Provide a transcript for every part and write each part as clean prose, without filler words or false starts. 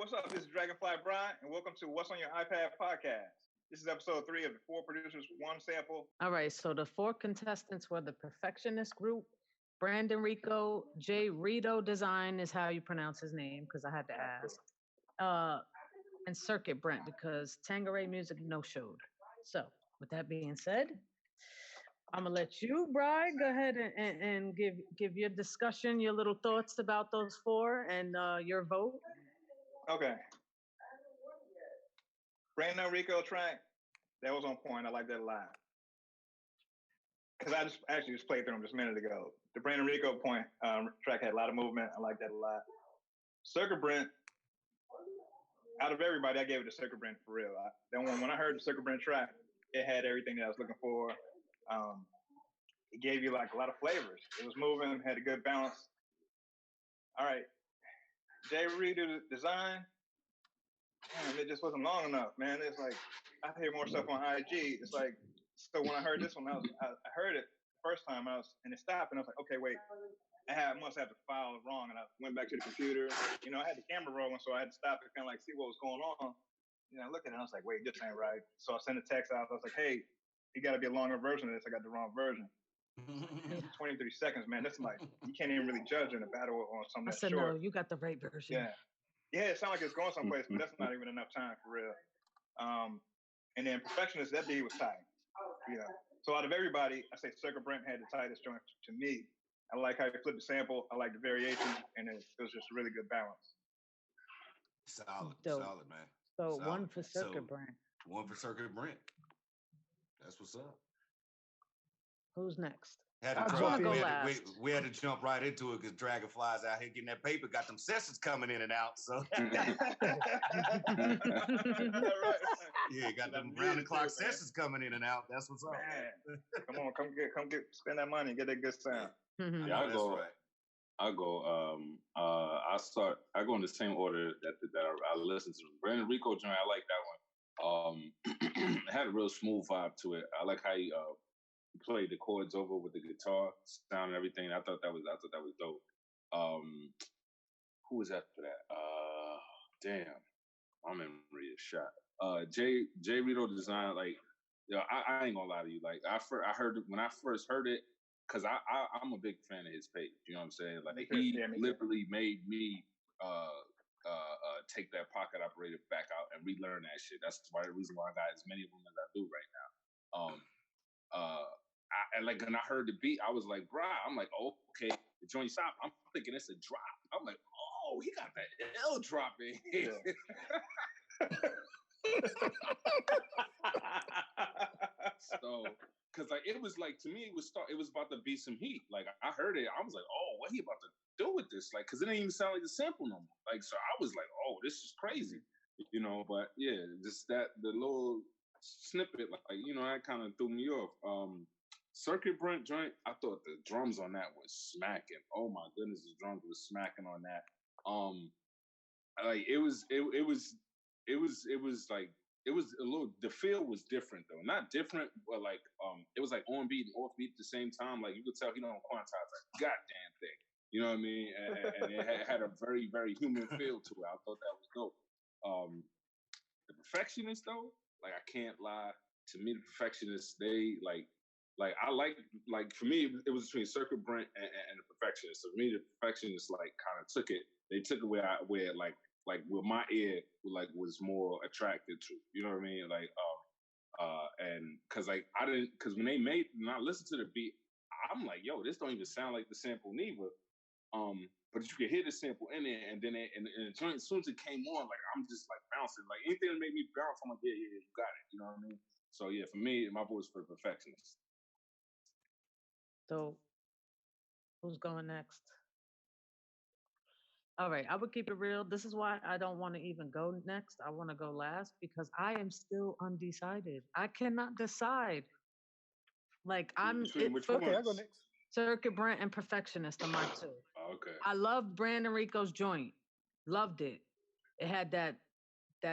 what's up? This is DragonFlyBry, and welcome to What's on Your iPad podcast. This is episode 3 of the 4 producers, 1 sample. All right, so the 4 contestants were the Perfekshunist group, Brandon Rico, Jredoudesign is how you pronounce his name, because I had to ask, and Circuit Brent, because Tangeray Music no-showed. So, with that being said, I'm gonna let you, Bri, go ahead and give your discussion, your little thoughts about those 4 and your vote. Okay. Brandon Rico track, that was on point. I like that a lot. Because I just actually played through them just a minute ago. The Brandon Rico point track had a lot of movement. I like that a lot. Circuit Brent, out of everybody, I gave it to Circuit Brent for real. When I heard the Circuit Brent track, it had everything that I was looking for. It gave you like a lot of flavors. It was moving, had a good balance. All right. Jredoudesign, damn, it just wasn't long enough, man. It's like, I hear more stuff on IG. It's like, so when I heard this one, I heard it the first time, and it stopped, and I was like, okay, wait, I must have the file wrong, and I went back to the computer. You know, I had the camera rolling, so I had to stop and kind of like see what was going on. You know, I looked at it, and I was like, wait, this ain't right. So I sent a text out. I was like, hey, you got to be a longer version of this. I got the wrong version. 23 seconds, man. That's like, you can't even really judge in a battle on something that's short. No, you got the right version. Yeah, it sounds like it's going someplace, but that's not even enough time for real. And then Perfekshunist, that beat was tight. You know, so out of everybody, I say Circuit Brent had the tightest joint to me. I like how you flipped the sample. I like the variation, and it was just a really good balance. Solid, man. So solid. 1 for Circuit Brent. 1 for Circuit Brent. That's what's up. Who's next? We had to jump right into it because Dragonfly's out here getting that paper, got them sessions coming in and out. So yeah, got them round the clock sessions coming in and out. That's what's up. Man. Come get, spend that money, get that good sound. Yeah, I go in the same order that I listened to. Brandon Rico joint, I like that one. It had a real smooth vibe to it. I like how he played the chords over with the guitar sound and everything. I thought that was dope. Who was after that? Damn, my memory is shot. Jredoudesign, like, yo, I ain't gonna lie to you. Like, I heard it when I first heard it, cause I'm a big fan of his page. You know what I'm saying? Like, he literally made me take that pocket operator back out and relearn that shit. That's the reason why I got as many of them as I do right now. Like when I heard the beat, I was like, "Bruh," I'm like, oh, "Okay, the joint stop." I'm thinking it's a drop. I'm like, "Oh, he got that L drop in here." So, cause like it was like, to me, it was about to be some heat. Like I heard it, I was like, "Oh, what he about to do with this?" Like, cause it didn't even sound like the sample no more. Like, so I was like, "Oh, this is crazy," you know. But yeah, just the little snippet, like, you know, that kind of threw me off. Circuit Brent joint, I thought the drums on that was smacking. Oh my goodness, the drums was smacking on that. Like it was like, it was a little, the feel was different though. Not different, but like it was like on beat and off beat at the same time. Like you could tell he don't quantize that goddamn thing. You know what I mean? And it had a very, very human feel to it. I thought that was dope. The Perfekshunist though, like I can't lie. To me, the Perfekshunists, they like I like for me it was between Circuit Brent and the Perfekshunist. So for me, the Perfekshunists like kind of took it. They took it where where my ear like was more attracted to. You know what I mean? Like and because like because when I listened to the beat, I'm like, yo, this don't even sound like the sample neither. But you could hear the sample in there, and then the joint, as soon as it came on, like I'm just like bouncing. Like anything that made me bounce, I'm like, yeah, you got it. You know what I mean? So yeah, for me, my vote is for Perfekshunist. So, who's going next? All right, I would keep it real. This is why I don't want to even go next. I want to go last because I am still undecided. I cannot decide. Like Which one? Okay, I go next. Circuit Brent and Perfekshunist are my 2. Okay. I loved Brandon Rico's joint. Loved it. It had that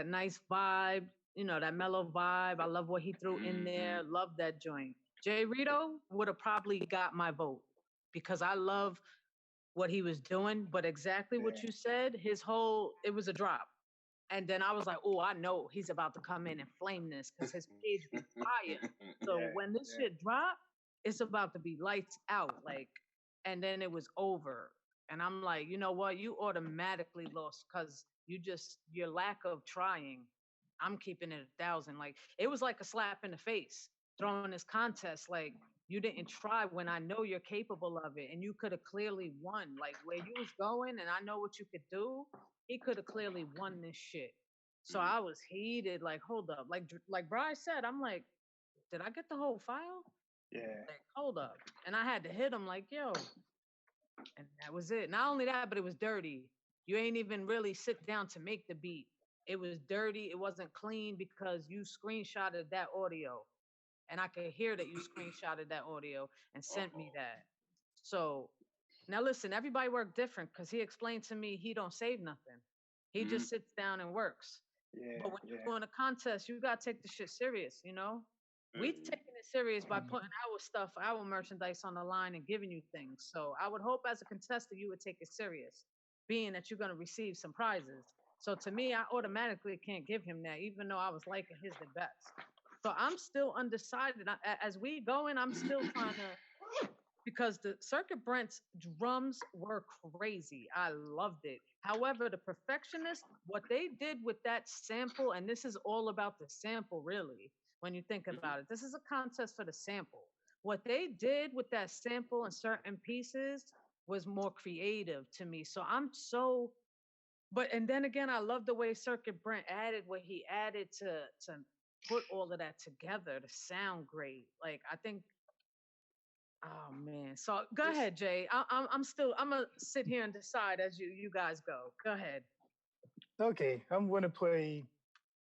nice vibe, you know, that mellow vibe. I love what he threw in there. Love that joint. Jredoudesign would have probably got my vote because I love what he was doing, but exactly what you said, it was a drop. And then I was like, oh, I know he's about to come in and flame this because his page be fire. So when this shit drop, it's about to be lights out. Like, and then it was over. And I'm like, you know what? You automatically lost because your lack of trying. I'm keeping it 1,000. Like, it was like a slap in the face throwing this contest. Like, you didn't try when I know you're capable of it, and you could have clearly won. Like, where you was going, and I know what you could do. He could have clearly won this shit. So I was heated. Like, hold up. Like Bri said, I'm like, did I get the whole file? Yeah. Like, hold up. And I had to hit him like, yo. And that was it. Not only that, but it was dirty. You ain't even really sit down to make the beat. It was dirty. It wasn't clean because you screenshotted that audio. And I could hear that you screenshotted that audio and sent me that. So now listen, everybody work different because he explained to me he don't save nothing. He just sits down and works. Yeah. But when you're doing a contest, you gotta take the shit serious, you know? We taking it serious by putting our stuff, our merchandise on the line and giving you things. So I would hope as a contestant you would take it serious, being that you're gonna receive some prizes. So to me, I automatically can't give him that, even though I was liking his the best. So I'm still undecided. As we going, I'm still trying to, because the Circuit Brent's drums were crazy. I loved it. However, the Perfekshunist, what they did with that sample, and this is all about the sample, really, when you think about it. This is a contest for the sample. What they did with that sample and certain pieces was more creative to me. So I'm so, and then again, I love the way Circuit Brent added what he added to put all of that together to sound great. Like, I think, oh man. So go ahead, Jay. I'm gonna sit here and decide as you guys go. Go ahead. Okay, I'm gonna play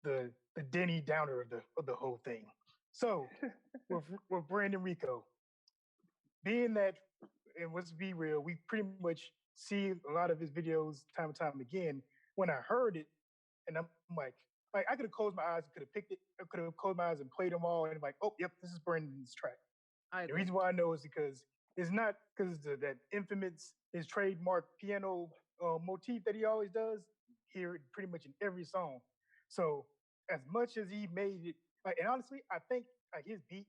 the Denny Downer of the whole thing. So with Brandon Rico, being that, and let's be real, we pretty much see a lot of his videos time and time again. When I heard it, and I'm like I could have closed my eyes and could have picked it. I could have closed my eyes and played them all, and I'm like, oh, yep, this is Brandon's track. The reason why I know is because it's not because that infamous, his trademark piano motif that he always does. Hear it pretty much in every song. So as much as he made it, and honestly, I think his beat,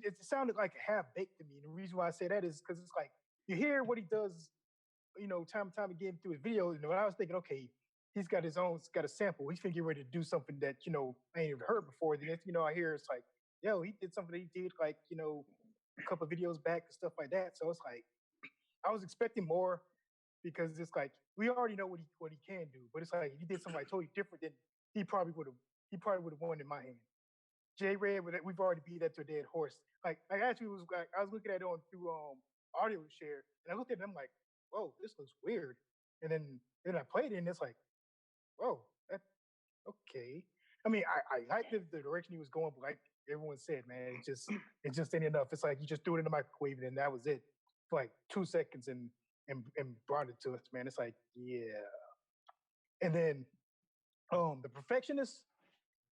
it sounded like half baked to me. And the reason why I say that is because it's like you hear what he does, time and time again through his videos. And I was thinking, okay, he's got a sample. He's gonna get ready to do something that I ain't even heard before. Then I hear it's like, yo, he did something that he did like a couple of videos back and stuff like that. So it's like I was expecting more because it's like we already know what he can do, but it's like if he did something like totally different, then he probably would have won in my hand. J-Red, we've already beat that to a dead horse. Like I actually was like I was looking at it through audio share, and I looked at it and I'm like, whoa, this looks weird. And then I played it and it's like, whoa, that okay. I mean, I liked the direction he was going, but like everyone said, man, it just ain't enough. It's like you just threw it in the microwave and that was it for like 2 seconds and brought it to us, man. It's like, yeah. And then the Perfekshunist,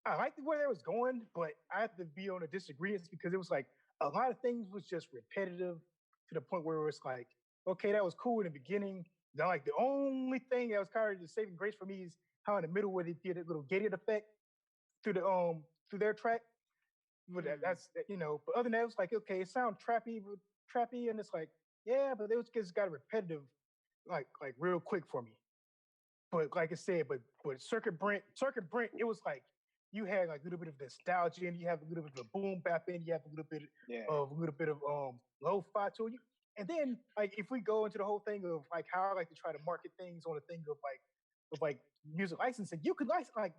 I liked where it was going, but I have to be on a disagreement because it was like a lot of things was just repetitive to the point where it was like, okay, that was cool in the beginning. Now, like the only thing that was kind of the saving grace for me is how in the middle where they did a little gated effect through their track. But that's But other than that, it was like, okay, it sounds trappy, and it's like, yeah, but it was just got repetitive, like real quick for me. But like I said, but Circuit Brent, it was like you had like a little bit of nostalgia, and you have a little bit of a boom bap, and you have a little bit of lo-fi to you. And then like if we go into the whole thing of like how I like to try to market things on the thing of music licensing, you could like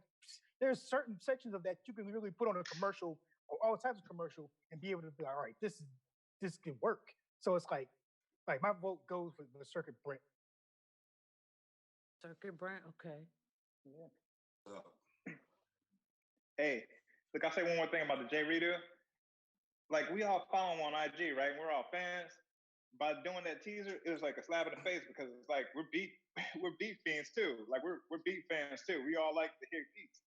there's certain sections of that you can really put on a commercial or all types of commercial and be able to be all right, this can work. So it's like my vote goes for the Circuit Brent. Circuit Brent, okay. Yeah. Hey, look, I'll say one more thing about the J Reader. Like, we all follow him on IG, right? We're all fans. By doing that teaser, it was like a slap in the face because it's like we're beat fiends too. Like we're beat fans too. We all like to hear beats.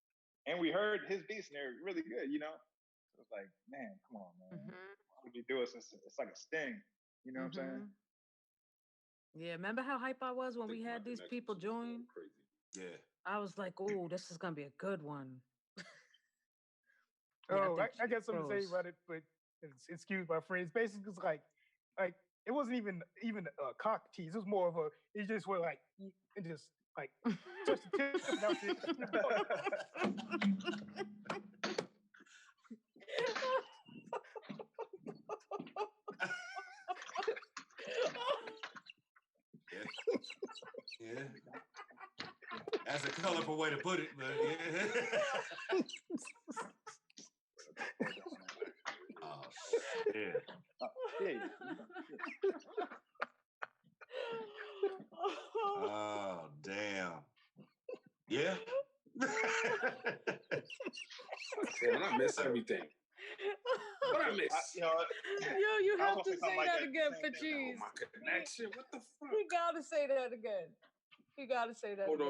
And we heard his beats and they're really good, So it's like, man, come on, man. Why would you do it? It's like a sting. You know what I'm saying? Yeah, remember how hype I was when we had these people join? Yeah. I was like, oh, this is gonna be a good one. Oh, I got something to say about it, but excuse my friends. Basically, it's like it wasn't even a cock tease. It was more of a. It just was like it just like touch the tip and that's it. Yeah. That's a colorful way to put it, but yeah. Oh shit. Oh damn. Yeah. Damn, I miss everything. What I miss? You have to say that again for Cheese. My connection. What the fuck? You gotta say that again. You gotta say that. Hold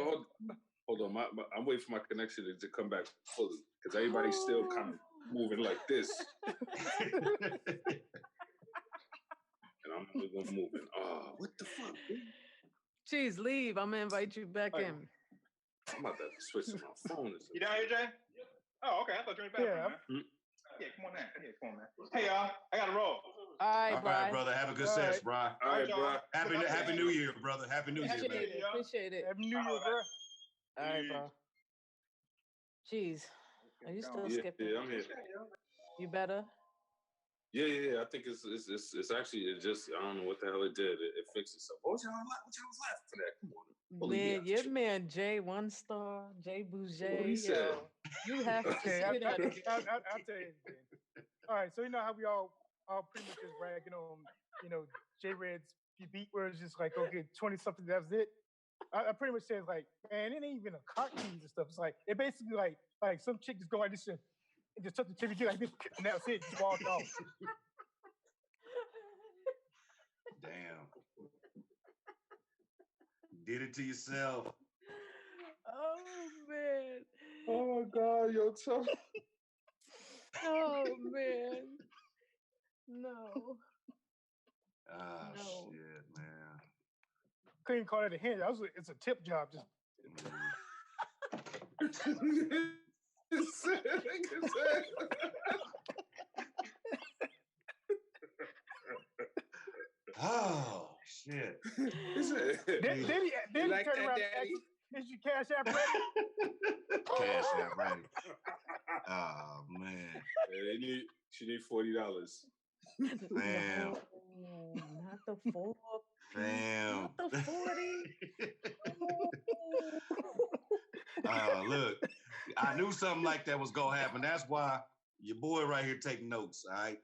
on. I'm waiting for my connection to come back fully because everybody's still kind of moving like this, and I'm moving. Oh, what the fuck? Dude? Cheese, leave. I'm gonna invite you back in. I'm about to switch to my phone. You down here, Jay? Oh, okay. I thought you were in the bathroom, man. Yeah, come on, man. Yeah, come on, man. Hey, y'all. I got to roll. All right, brother. Have a good sesh, bro. All right, bro. Happy New Year, brother. Happy New Year, man. Appreciate it. Happy New Year, bro. All right, bro. Cheese, are you still skipping? Yeah, I'm here. You better? Yeah. I think it's actually just I don't know what the hell it did. It fixed itself. What y'all was laughing for that? Come on. Man, your man Jay 1 star, Jay Bouger. What he said? You have to say that. I'll tell you again. All right, so you know how we all pretty much just ragging on, J-Red's beat where it's just like, okay, 20 something, that's it. I pretty much said like, man, it ain't even a cock tease and stuff. It's like it basically like some chick just go like this and just took the TV like this, and that's it. Just walked off. Damn. Did it to yourself. Oh man. Oh my God, yo, tough. Oh man. No. Ah, No. shit, man. Couldn't call it a hint. It's a tip job. Just Oh shit. then he like turned that, around Daddy? and is your cash app ready? Cash app ready. Oh man. Yeah, she need $40. Damn. No, not the 4. Damn. Not the 40. Look, I knew something like that was gonna happen. That's why your boy right here take notes, all right?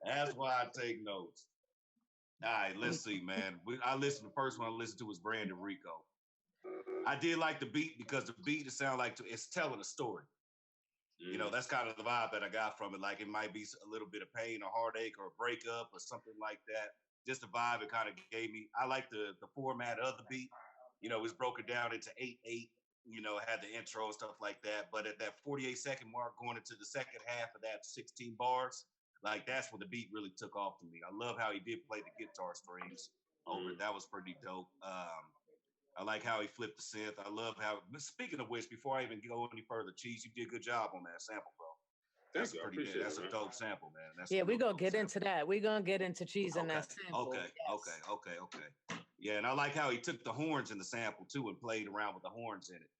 That's why I take notes. All right, let's see, man. The first one I listened to was Brandon Rico. I did like the beat because the beat it's telling a story. You know, that's kind of the vibe that I got from it. Like it might be a little bit of pain or heartache or a breakup or something like that. Just the vibe it kind of gave me. I like the format of the beat. You know, it was broken down into 8/8. You know, had the intro and stuff like that. But at that 48-second mark, going into the second half of that 16 bars, like that's when the beat really took off to me. I love how he did play the guitar strings over it. That was pretty dope. I like how he flipped the synth. I love how. Speaking of which, before I even go any further, Cheese, you did a good job on that sample, bro. That's pretty good. That's a dope sample, man. We're gonna get into that. We're gonna get into Cheese and that sample. Okay. Yeah, and I like how he took the horns in the sample too and played around with the horns in it.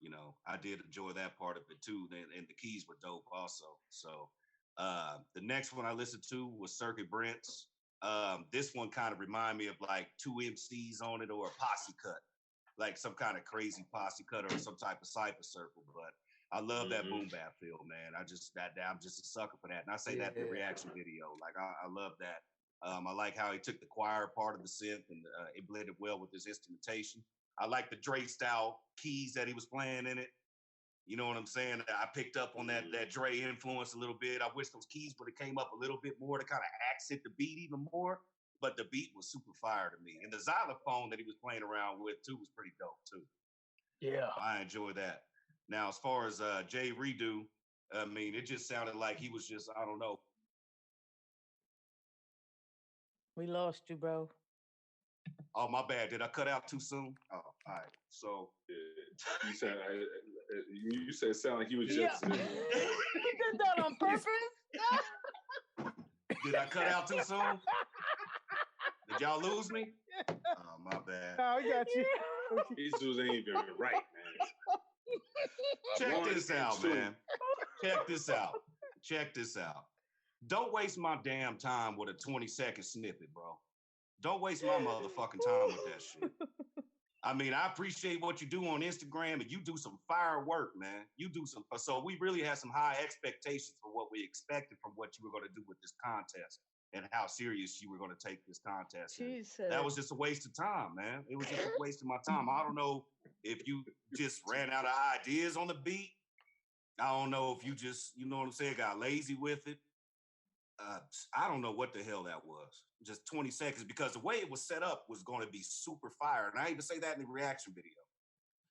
You know, I did enjoy that part of it too, and the keys were dope also. So the next one I listened to was Circuit Brent's. This one kind of reminded me of like 2 MCs on it or a posse cut, like some kind of crazy posse cut or some type of Cypha circle. But I love that boom bap feel, man. I'm just a sucker for that. And I say that in the reaction video. Like I love that. I like how he took the choir part of the synth and it blended well with his instrumentation. I like the Dre style keys that he was playing in it. You know what I'm saying? I picked up on that Dre influence a little bit. I wish those keys would have came up a little bit more to kind of accent the beat even more. But the beat was super fire to me. And the xylophone that he was playing around with too was pretty dope too. Yeah. I enjoyed that. Now, as far as Jay Redo, I mean, it just sounded like he was just, I don't know. We lost you, bro. Oh, my bad. Did I cut out too soon? Oh, all right. So you said you said it sounded like you was just. He did that on purpose. Did I cut out too soon? Did y'all lose me? Oh, my bad. No, I got you. These dudes ain't even right, man. Check this out, man. Check this out. Check this out. Don't waste my damn time with a 20-second snippet, bro. Don't waste my motherfucking time with that shit. I mean, I appreciate what you do on Instagram, and you do some firework, man. You do some. So we really had some high expectations for what we expected from what you were going to do with this contest and how serious you were going to take this contest. That was just a waste of time, man. It was just a waste of my time. I don't know if you just ran out of ideas on the beat. I don't know if you just, you know what I'm saying, got lazy with it. I don't know what the hell that was. Just 20 seconds, because the way it was set up was going to be super fire. And I even say that in the reaction video.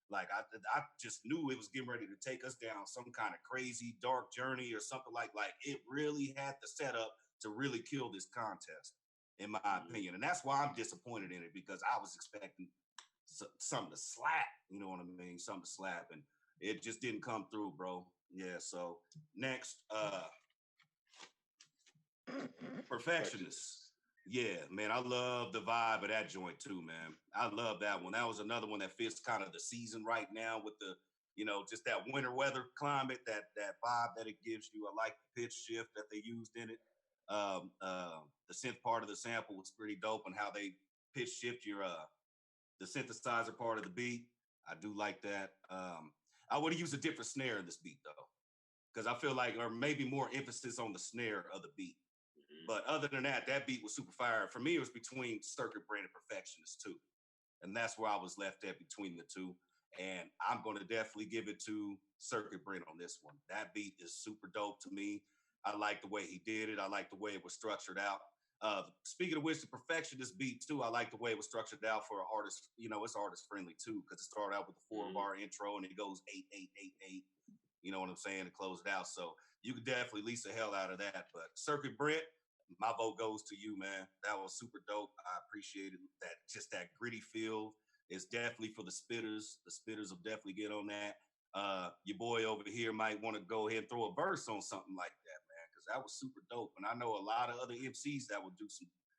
Like, I just knew it was getting ready to take us down some kind of crazy dark journey or something like it really had the setup to really kill this contest, in my opinion. And that's why I'm disappointed in it, because I was expecting something to slap, you know what I mean? Something to slap, and it just didn't come through, bro. Yeah, so next, Perfekshunist. Yeah, man, I love the vibe of that joint too, man. I love that one. That was another one that fits kind of the season right now with the, you know, just that winter weather climate, that vibe that it gives you. I like the pitch shift that they used in it. The synth part of the sample was pretty dope, and how they pitch shift your the synthesizer part of the beat. I do like that. I would have used a different snare in this beat though, because I feel like, or maybe more emphasis on the snare of the beat. But other than that, that beat was super fire. For me, it was between Circuit Brent and Perfekshunist too. And that's where I was left at between the two. And I'm going to definitely give it to Circuit Brent on this one. That beat is super dope to me. I like the way he did it. I like the way it was structured out. Speaking of which, the Perfekshunist beat too, I like the way it was structured out for an artist. You know, it's artist friendly too, because it started out with the 4-bar intro and it goes 8, 8, 8, 8. You know what I'm saying? To close it out. So you could definitely lease the hell out of that. But Circuit Brent, my vote goes to you, man. That was super dope. I appreciated that. Just that gritty feel. It's definitely for the spitters. The spitters will definitely get on that. Your boy over here might want to go ahead and throw a verse on something like that, man, because that was super dope. And I know a lot of other MCs that would do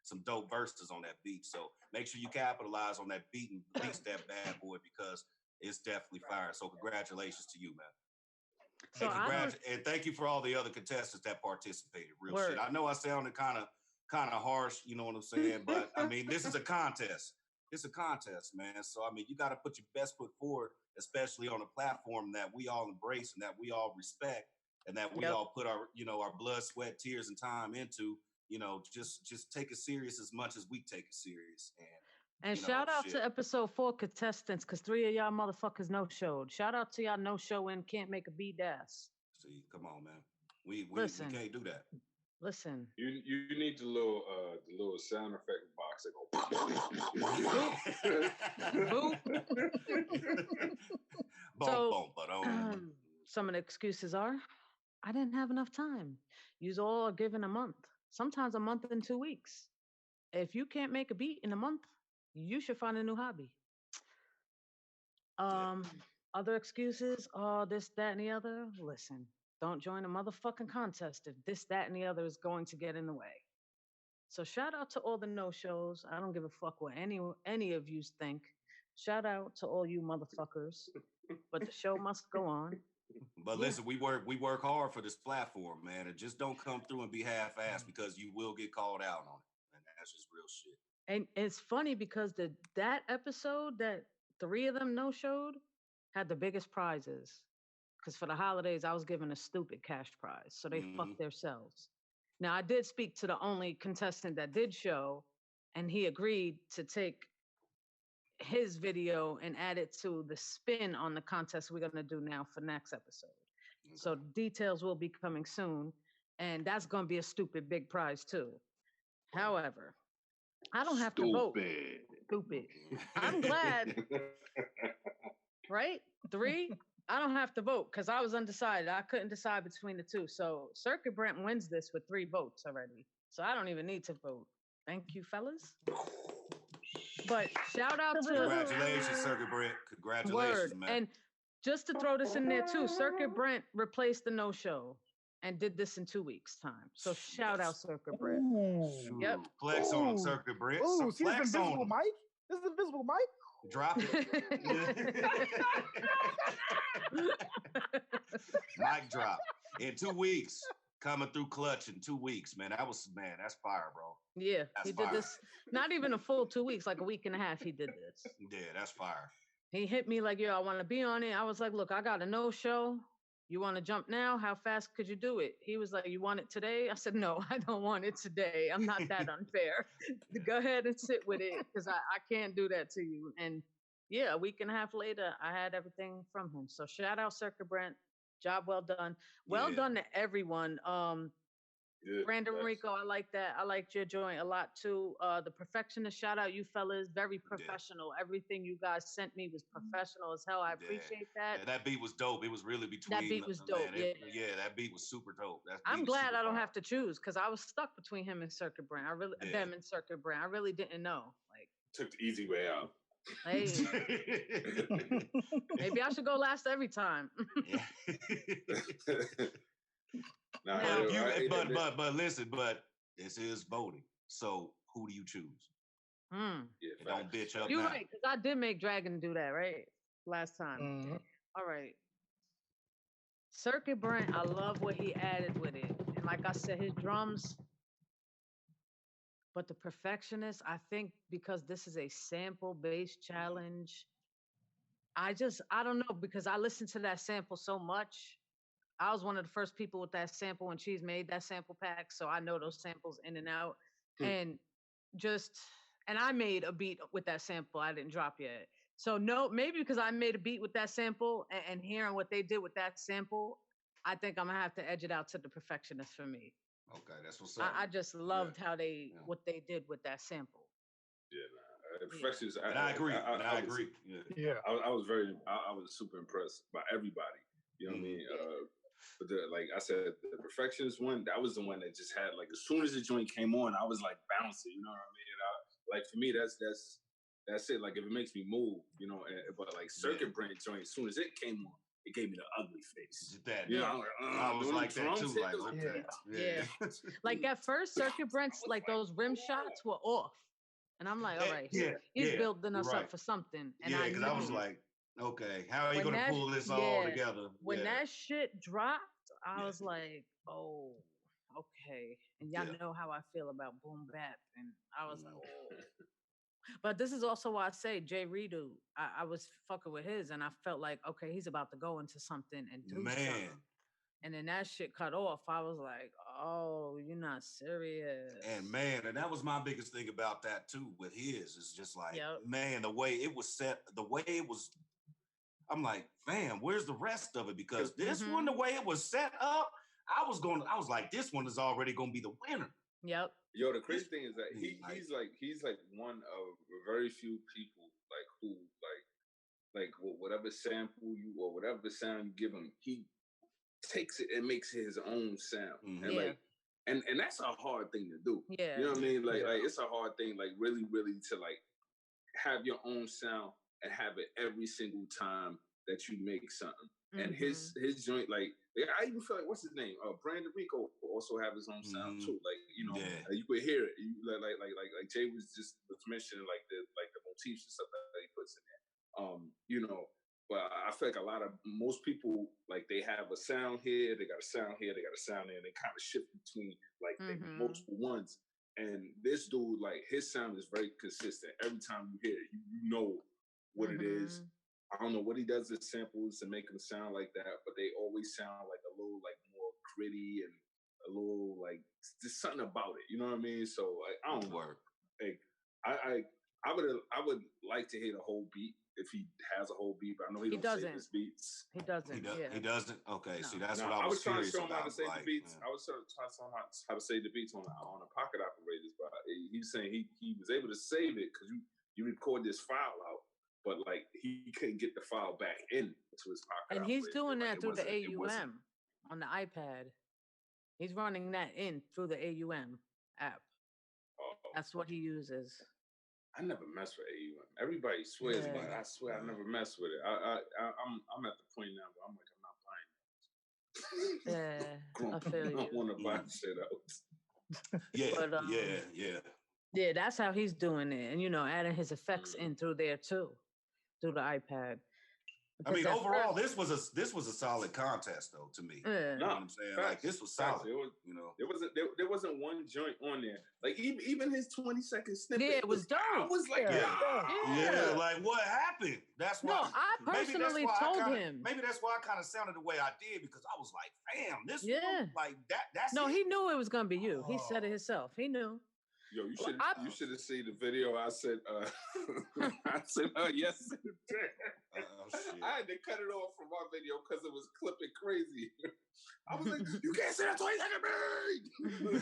some dope verses on that beat. So make sure you capitalize on that beat and release that bad boy, because it's definitely fire. So congratulations to you, man. So and thank you for all the other contestants that participated. Real shit. I know I sounded kind of harsh, you know what I'm saying? But I mean, this is a contest. It's a contest, man. So I mean, you got to put your best foot forward, especially on a platform that we all embrace and that we all respect, and that we all put our, you know, our blood, sweat, tears, and time into. You know, just take it serious as much as we take it serious. And shout out to episode 4 contestants, because 3 of y'all motherfuckers no-showed. Shout out to y'all no-showing, can't make a beat ass. See, come on, man. We can't do that. Listen. You need the little sound effect box that go boop. Some of the excuses are, I didn't have enough time. You's all given a month. Sometimes a month and 2 weeks. If you can't make a beat in a month, you should find a new hobby. Other excuses, this, that, and the other. Listen, don't join a motherfucking contest if this, that, and the other is going to get in the way. So shout out to all the no-shows. I don't give a fuck what any of you think. Shout out to all you motherfuckers. But the show must go on. But listen, we work hard for this platform, man. And just don't come through and be half-assed, because you will get called out on it. And that's just real shit. And it's funny because that episode that 3 of them no-showed had the biggest prizes. Because for the holidays, I was given a stupid cash prize. So they fucked themselves. Now, I did speak to the only contestant that did show, and he agreed to take his video and add it to the spin on the contest we're going to do now for next episode. Okay. So details will be coming soon. And that's going to be a stupid big prize too. However, I don't have to vote. Stupid. I'm glad. Right? 3, I don't have to vote because I was undecided. I couldn't decide between the 2. So Circuit Brent wins this with 3 votes already. So I don't even need to vote. Thank you, fellas. But shout out to Congratulations, Circuit Brent. Congratulations, Word. man. And just to throw this in there too, Circuit Brent replaced the no-show and did this in 2 weeks' time. So shout out Circuit Brent. Ooh. Yep. Flex on him, Circuit Brent. Ooh, see this Flex on invisible him. mic? This is invisible mic? Drop it. Mic drop. In 2 weeks. Coming through clutch in 2 weeks, man. That's fire, bro. Yeah, That's he did fire. this, not even a full 2 weeks, like a week and a half he did this. Yeah, that's fire. He hit me like, yo, I want to be on it. I was like, look, I got a no-show. You want to jump now? How fast could you do it? He was like, you want it today? I said, no, I don't want it today. I'm not that unfair. Go ahead and sit with it because I can't do that to you. And yeah, a week and a half later, I had everything from him. So shout out Circuit Brent. Job well done. Well done to everyone. Brandon Rico, I like that. I liked your joint a lot too. The Perfekshunist, shout out you fellas. Very professional. Everything you guys sent me was professional as hell. I appreciate that. Yeah, that beat was dope. It was really between. That beat was dope. That beat was super dope. I'm glad I don't have to choose because I was stuck between him and Circuit Brent. Them and Circuit Brent. I really didn't know. Like, took the easy way out. Hey, maybe I should go last every time. But listen, this is voting. So who do you choose? Don't bitch up. You're now. right, because I did make Dragon do that, right? Last time. Mm-hmm. All right. Circuit Brent, I love what he added with it. And like I said, his drums. But the Perfekshunist, I think because this is a sample-based challenge, I don't know, because I listened to that sample so much. I was one of the first people with that sample when Cheez made that sample pack, so I know those samples in and out. And I made a beat with that sample. I didn't drop yet. So no, maybe because I made a beat with that sample and hearing what they did with that sample, I think I'm gonna have to edge it out to the Perfekshunist for me. Okay, that's what's up. I just loved how what they did with that sample. Yeah, Perfekshunist. I agree. I agree. Yeah. I was super impressed by everybody. You know what I mean? But like I said, the Perfekshunist one, that was the one that just had like, as soon as the joint came on, I was like bouncing. You know what I mean? Like for me, that's it. Like if it makes me move, you know. But like Circuit Brent joint, as soon as it came on, it gave me the ugly face. You know, I was like that too. Like, okay. Yeah. Like at first, Circuit Brent's like those rim shots were off, and I'm like, all right, he's building us up for something. And because I was like, okay, how are you gonna pull this all together? When that shit dropped, I was like, oh, okay. And y'all know how I feel about boom bap, and I was like, oh. But this is also why I say Jredoudesign. I was fucking with his, and I felt like, okay, he's about to go into something and do something. And then that shit cut off. I was like, oh, you're not serious. And that was my biggest thing about that too. With his, it's just like, man, the way it was set, I'm like, fam, where's the rest of it? Because this one, the way it was set up, I was like, this one is already gonna be the winner. Yep. Yo, the crazy thing is that he's like one of very few people like who like whatever sample you or whatever sound you give him, he takes it and makes it his own sound. And like and that's a hard thing to do. Yeah. You know what I mean? Like it's a hard thing, like really to like have your own sound and have it every single time that you make something. And his joint, like I even feel like, what's his name? Brandon Rico also have his own sound too. Like, you know, you could hear it. You like Jay was mentioning like the motifs and stuff that he puts in there. You know, but I feel like most people, like they have a sound here, they got a sound here, they got a sound there, and they kind of shift between like multiple ones. And this dude, like his sound is very consistent. Every time you hear it, you know what it is. I don't know what he does with samples to make them sound like that, but they always sound like a little like more gritty and a little like just something about it. You know what I mean? So like, I don't know. Like I would like to hear the whole beat if he has a whole beat, but I know he doesn't save his beats. He doesn't. He doesn't. Okay, see that's what I was trying to curious show him how about. to save the beats. I was trying to show him how to save the beats on the pocket operators, but he was saying he was able to save it because you record this file out. But like he couldn't get the file back into his pocket. And he's doing that through the AUM on the iPad. He's running that in through the AUM app. That's what he uses. I never mess with AUM. Everybody swears, but I swear I never mess with it. I'm at the point now where I'm like, I'm not buying it. Yeah, I feel you. I want to buy shit out. Yeah, that's how he's doing it, and adding his effects in through there too, through the iPad. I mean, overall, this was a solid contest, though, to me. Yeah. You know what I'm saying? Like, this was solid. There wasn't one joint on there. Like even his 20-second snippet. Yeah, it was dope. I was like, yeah, like what happened? That's why. No, I personally told him. Maybe that's why I kind of sounded the way I did, because I was like, "Damn, this like that." That's no, he knew it was gonna be you. He said it himself. He knew. Yo, you should have seen the video. I said, yes. I had to cut it off from my video because it was clipping crazy. I was like, you can't say that 20-second bird.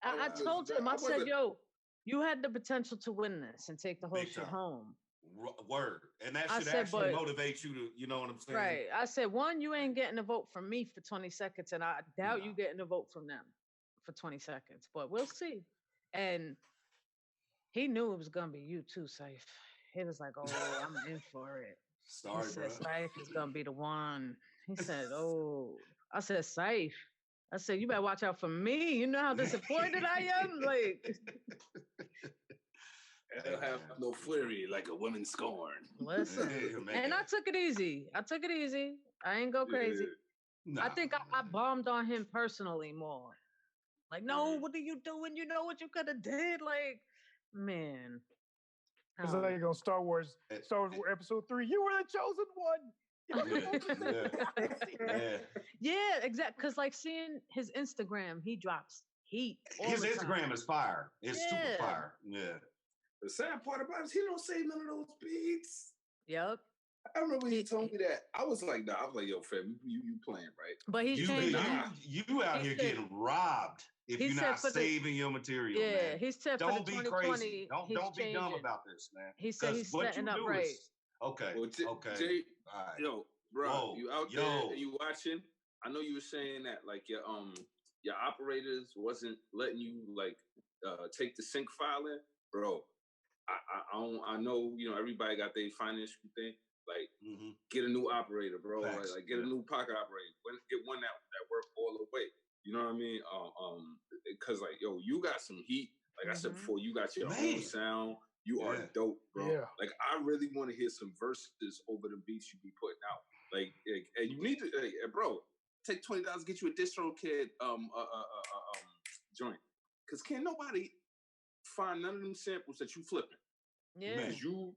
I told him, I said, yo, you had the potential to win this and take the whole shit home. Word. And that should actually motivate you to, you know what I'm saying? Right. I said, one, you ain't getting a vote from me for 20 seconds, and I doubt you getting a vote from them for 20 seconds, but we'll see. And he knew it was going to be you too, Cypha. He was like, oh, I'm in for it. Sorry, bro. Cypha is going to be the one. He said, oh. I said, Cypha. I said, you better watch out for me. You know how disappointed I am? Like... I don't have no flurry like a woman scorned. Listen, and I took it easy. I ain't go crazy. Nah. I think I bombed on him personally more. Like, no, what are you doing? You know what you could have did? Like, man. It's like on Star Wars Episode 3. You were the chosen one. Yeah, exactly. Because like seeing his Instagram, he drops heat. His Instagram is fire. It's super fire. Yeah. The sad part about it is he don't save none of those beats. Yep. I remember he told me that. I was like, nah. I was like, yo, fam, you playing, right? But he's saying you out here getting robbed if you're not saving your material. Yeah, man. He said don't be crazy. Don't be dumb about this, man. He said he's setting up right. Okay. Well, okay. Jay, yo, bro, you out there and you watching? I know you were saying that like your operators wasn't letting you like take the sync file in, bro. I know, everybody got their financial thing. Like, get a new operator, bro. Like get a new pocket operator. Get one that work all the way. You know what I mean? Because like, yo, you got some heat. Like I said before, you got your own sound. You are dope, bro. Yeah. Like I really want to hear some verses over the beats you be putting out. Like, and you need to, bro. Take $20, get you a DistroKid joint. Because can't nobody find none of them samples that you flipping. Yeah. Because you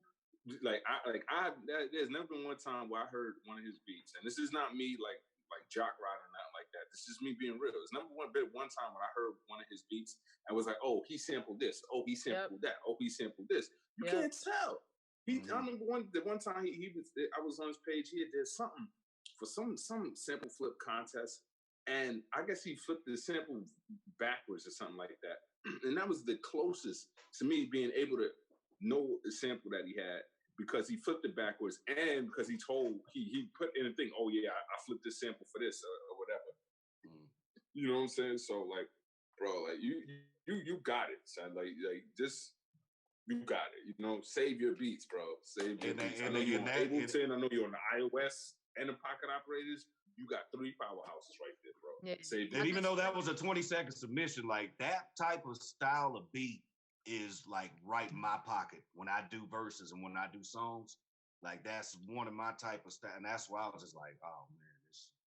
there's never been one time where I heard one of his beats, and this is not me like jock riding or nothing like that. This is me being real. There's never one time when I heard one of his beats and was like, oh, he sampled this. Oh, he sampled that. Oh, he sampled this. You can't tell. I remember one time I was on his page. He did something for some sample flip contest, and I guess he flipped the sample backwards or something like that. And that was the closest to me being able to know the sample that he had, because he flipped it backwards and because he put in a thing, oh yeah, I flipped this sample for this or whatever. You know what I'm saying? So like, bro, like you got it, son. Like just you got it. Save your beats, bro. Save your beats. I know you're on Ableton. I know you're on the iOS and the pocket operators. You got 3 powerhouses right there, bro. Yeah. And even though that was a 20-second submission, like that type of style of beat is like right in my pocket when I do verses and when I do songs. Like that's one of my type of style, and that's why I was just like, oh man,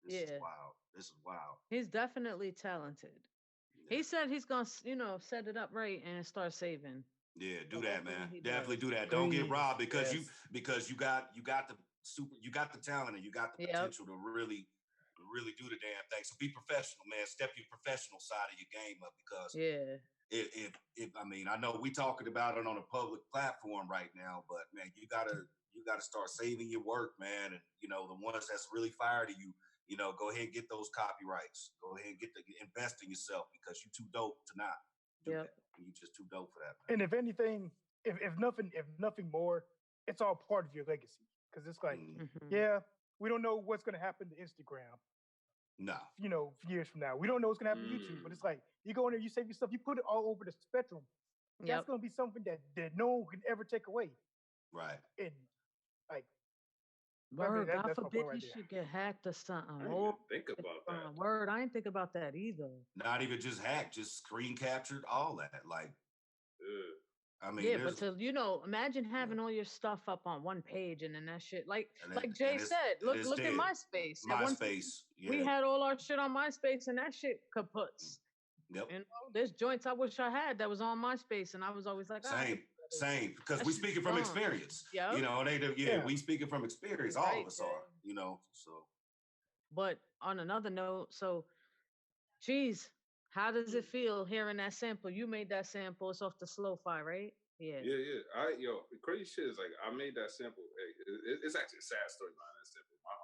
this is wild. This is wild. He's definitely talented. Yeah. He said he's gonna, set it up right and start saving. Yeah, do that, man. Definitely do that. Don't get robbed because you got the talent and you got the potential to really do the damn thing. So be professional, man. Step your professional side of your game up, because if I mean, I know we talking about it on a public platform right now, but man, you gotta start saving your work, man. And the ones that's really fire to you, go ahead and get those copyrights. Go ahead and invest in yourself, because you're too dope to not do that. You're just too dope for that, man. And if anything, if nothing more, it's all part of your legacy. Because it's like, we don't know what's gonna happen to Instagram, No. You know, years from now. We don't know what's gonna happen to YouTube, but it's like you go in there, you save your stuff, you put it all over the spectrum. That's gonna be something that no one can ever take away. Right. And like, word, God that's my forbid point right you there. should get hacked or something. I didn't even think about that. Word, I didn't think about that either. Not even just hacked, just screen captured, all that. Like, I mean, yeah, but to imagine having all your stuff up on one page and then that shit, like Jay said, look at MySpace. MySpace, we had all our shit on MySpace and that shit kaputs. Yep. You know, there's joints I wish I had that was on MySpace, and I was always like, same, because we speaking from experience. Yeah. You know, we speaking from experience. All of us are, you know. So. But on another note, so, Cheez, how does it feel hearing that sample? You made that sample. It's off the Slo Fi, right? Yeah. Yeah. The crazy shit is like I made that sample. It's actually a sad story behind that sample. My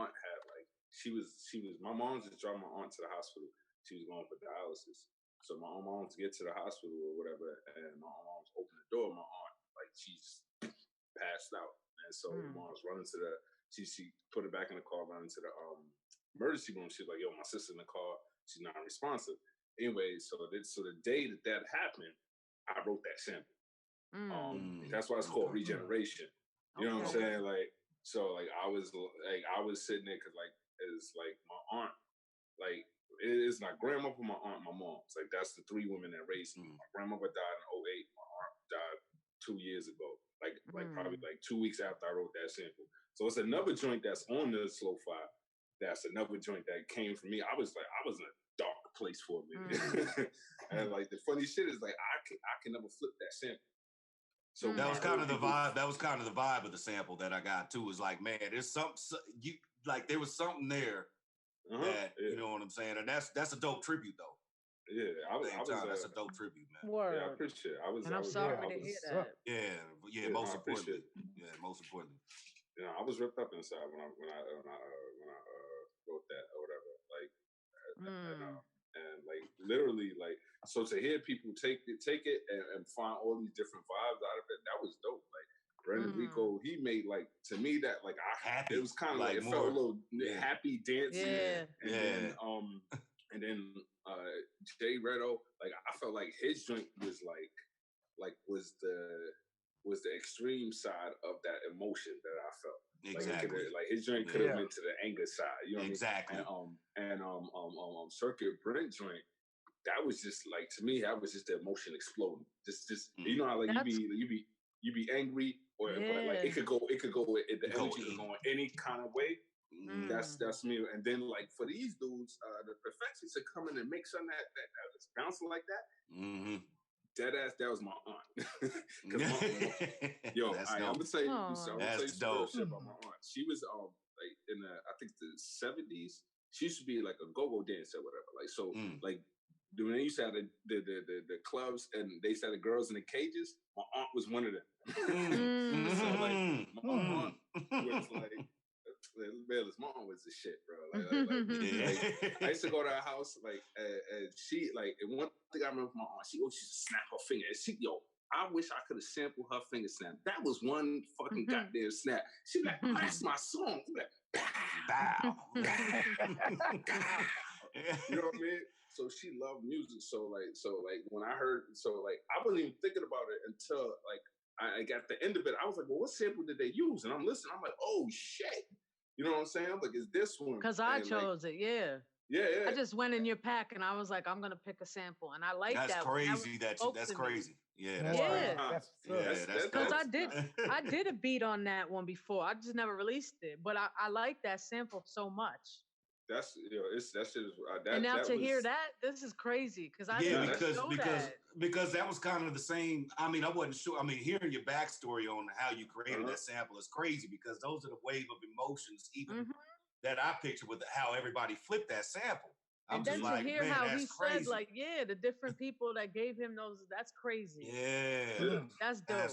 aunt had like she was my mom just dropped my aunt to the hospital. She was going for dialysis. So my mom's get to the hospital or whatever, and my mom's opened the door. My aunt, like, she's passed out, and so my mom's running to the. She put it back in the car, running to the emergency room. She's like, "Yo, my sister's in the car. She's not responsive." Anyway, so the day that happened, I wrote that sample. That's why it's called Regeneration. You know what I'm saying? Like, so like I was sitting there because like it's like my aunt, like. It is my grandmother, my aunt, my mom. It's like that's the three women that raised me. My grandmother died in 2008. My aunt died 2 years ago. Like probably like 2 weeks after I wrote that sample. So it's another joint that's on the Slo Fi. That's another joint that came from me. I was in a dark place for a minute. And like the funny shit is like I can never flip that sample. So that was kind of the vibe. That was kind of the vibe of the sample that I got too. Was like, man, there's there was something there. You know what I'm saying, and that's a dope tribute though. Yeah, that's a dope tribute, man. Word. Yeah, I appreciate it. And I'm sorry to hear that. Yeah. Most importantly, I was ripped up inside when I wrote that or whatever. Like, and like literally, like, so to hear people take it and find all these different vibes out of it, that was dope. Like. Brent Rico, he made like to me that like it was kind of like it felt a little happy dancing, and then Jredoudesign, like I felt like his joint was was the extreme side of that emotion that I felt. Exactly. Like his joint could have went to the anger side, you know what exactly. I mean? And Circuit Brent joint, that was just like to me, that was just the emotion exploding. Just you know how like you be angry. Or but like it could go the energy could go in any kind of way. That's me. And then like for these dudes, the Perfekshunists to come in and make something that's bouncing like that. Dead ass, that was my aunt. I'm gonna say some real shit about my aunt. She was like in the I think the 70s. She used to be like a go-go dancer or whatever. Like so like when they used to have the clubs and they used to have the girls in the cages, my aunt was one of them. So like my aunt was like, my aunt was the shit, bro. Like, I used to go to her house, like, and she like, and one thing I remember from my aunt, she used to snap her finger. And I wish I could have sampled her finger snap. That was one fucking goddamn snap. She like, oh, that's my song. Like, bow. You know what I mean? So she loved music. So like when I heard, I wasn't even thinking about it until like I got the end of it. I was like, well, what sample did they use? And I'm listening. I'm like, oh shit. You know what I'm saying? I'm like, is this one? Because I chose it, yeah. Yeah. I just went in your pack and I was like, I'm gonna pick a sample, and I like that. That's crazy. That's crazy. Yeah, that's crazy. Because I did a beat on that one before. I just never released it, but I like that sample so much. That's that shit is and now to hear that, this is crazy because because that was kind of the same. I mean, I wasn't sure. I mean, hearing your backstory on how you created that sample is crazy because those are the wave of emotions even that I picture with how everybody flipped that sample. I'm and just then like, to hear man, how that's he crazy. said, like, the different people that gave him those, that's crazy. Yeah, that's dope.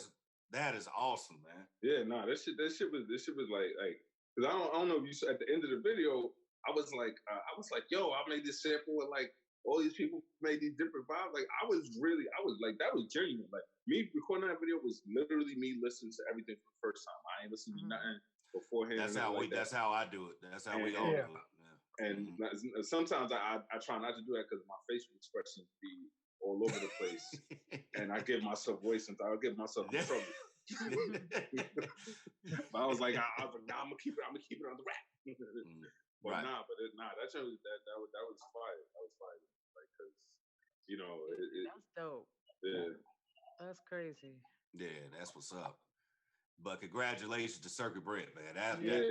That is awesome, man. Yeah, no, this shit was like, because I don't know if you saw at the end of the video. I was like, yo, I made this sample with like all these people made these different vibes. Like, I was like, that was genuine. Like, me recording that video was literally me listening to everything for the first time. I ain't listening to nothing. beforehand. That's and how like that. That's how I do it. That's how we all Yeah. do it. And sometimes I try not to do that because my facial expressions be all over the place, and I give myself voice and I'll give myself in trouble. But I was like, I was like, nah, I'm gonna keep it on the rap. But right. that was fire. That was fire. Like, cause that's dope. Yeah. That's crazy. Yeah, that's what's up. But congratulations to Circuit Brent, man.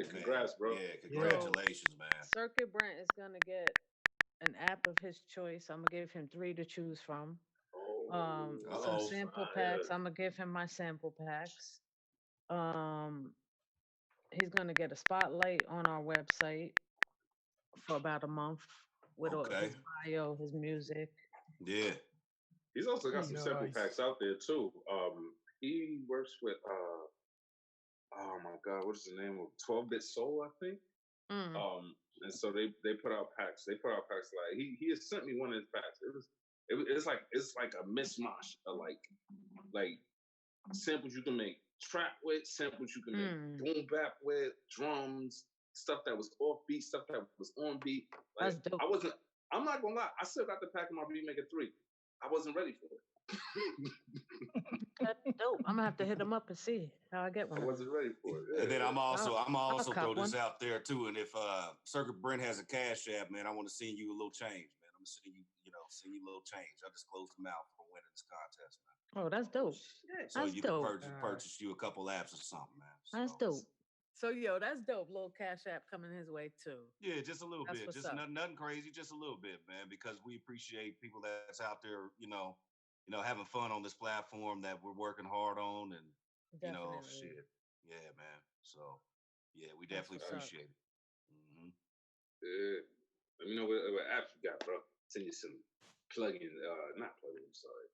Congrats, bro. Yeah, congratulations, man. Circuit Brent is gonna get an app of his choice. I'm gonna give him 3 to choose from. Some sample packs. I'm gonna give him my sample packs. He's gonna get a spotlight on our website for about a month with all his bio, his music. Yeah. He's also got some sample packs out there too. He works with oh my God, what is the name of 12-bit Soul, I think. And so they put out packs. They put out packs like he has sent me one of his packs. It's like a mishmash of like samples you can make trap with, samples you can make boom bap with, drums, stuff that was off beat, stuff that was on beat. Like, that's dope. I'm not gonna lie, I still got the pack in my Beatmaker 3. I wasn't ready for it. That's dope. I'm gonna have to hit him up and see how I get one. I wasn't ready for it. Yeah. And then I'm also throw this one. out there too. And if Circuit Brent has a cash app, man, I want to send you a little change, man. I'm gonna send you a little change. I just closed them out for winning this contest, man. Oh, that's dope. So that's you dope. can purchase you a couple apps or something, man. That's dope. So that's dope. Little cash app coming his way too. Yeah, just a little That's bit. what's Just up. nothing crazy, just a little bit, man, because we appreciate people that's out there, having fun on this platform that we're working hard on, and Definitely. shit. Yeah, man. So yeah, we definitely appreciate it. Yeah. Let me know what apps you got, bro. Send you some plugins, not plugins, sorry.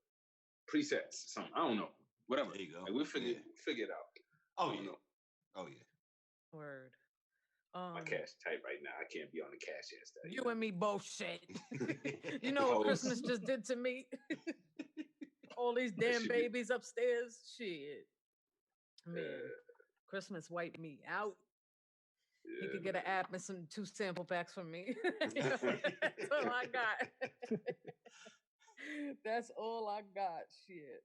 Presets, something. I don't know. Whatever. There you go. Like, we'll figure it out. Oh yeah. Oh yeah. Word. My cash tight right now. I can't be on the cash ass tight. You and me both shit. You know what Christmas just did to me? All these damn babies upstairs. Shit. Man, Christmas wiped me out. Yeah, he could get an app and some 2 sample packs from me. That's all I got. That's all I got. Shit.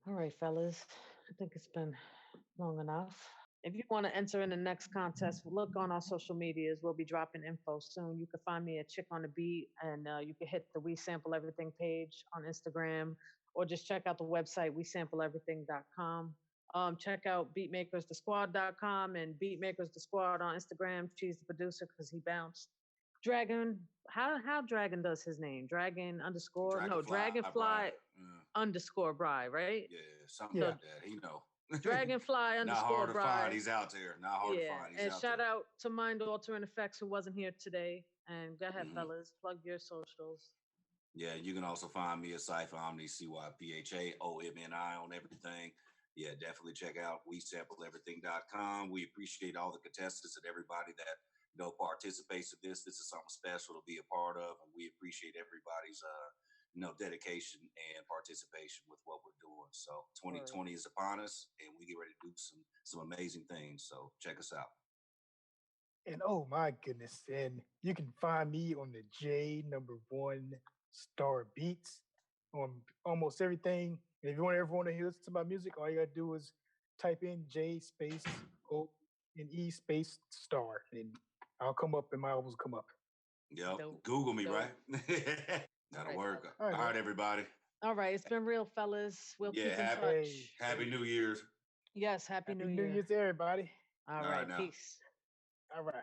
All right, fellas. I think it's been long enough. If you want to enter in the next contest, look on our social medias. We'll be dropping info soon. You can find me at Chick on the Beat, and you can hit the We Sample Everything page on Instagram, or just check out the website, WeSampleEverything.com. Check out Beatmakeristhesquad.com and Beatmakeristhesquad on Instagram. Cheez Da Producer, because he bounced. Dragon, how Dragon does his name? Dragon underscore? No, DragonFly underscore Bry, right? Yeah, something like that. DragonFly underscore Not hard to Bry. find. He's out there. Not hard to find. He's and out shout there. out to MindAlteringFX who wasn't here today. And go ahead, fellas, plug your socials. Yeah, you can also find me at Cypha Omni, CyphaOmni on everything. Yeah, definitely check out WeSampleEverything.com. We appreciate all the contestants and everybody that participates in this. This is something special to be a part of, and we appreciate everybody's dedication and participation with what we're doing. So 2020 is upon us, and we get ready to do some amazing things. So check us out. And oh my goodness, and you can find me on the J1 Star Beats on almost everything. And if you want everyone to listen to my music, all you gotta do is type in J space O and E space Star, and I'll come up, and my albums come up. Yep. Google me, right? That'll work. All right, everybody. All right, it's been real, fellas. We'll keep in touch. Happy New Year's. Yes, Happy New Year's to everybody. All right, peace. All right.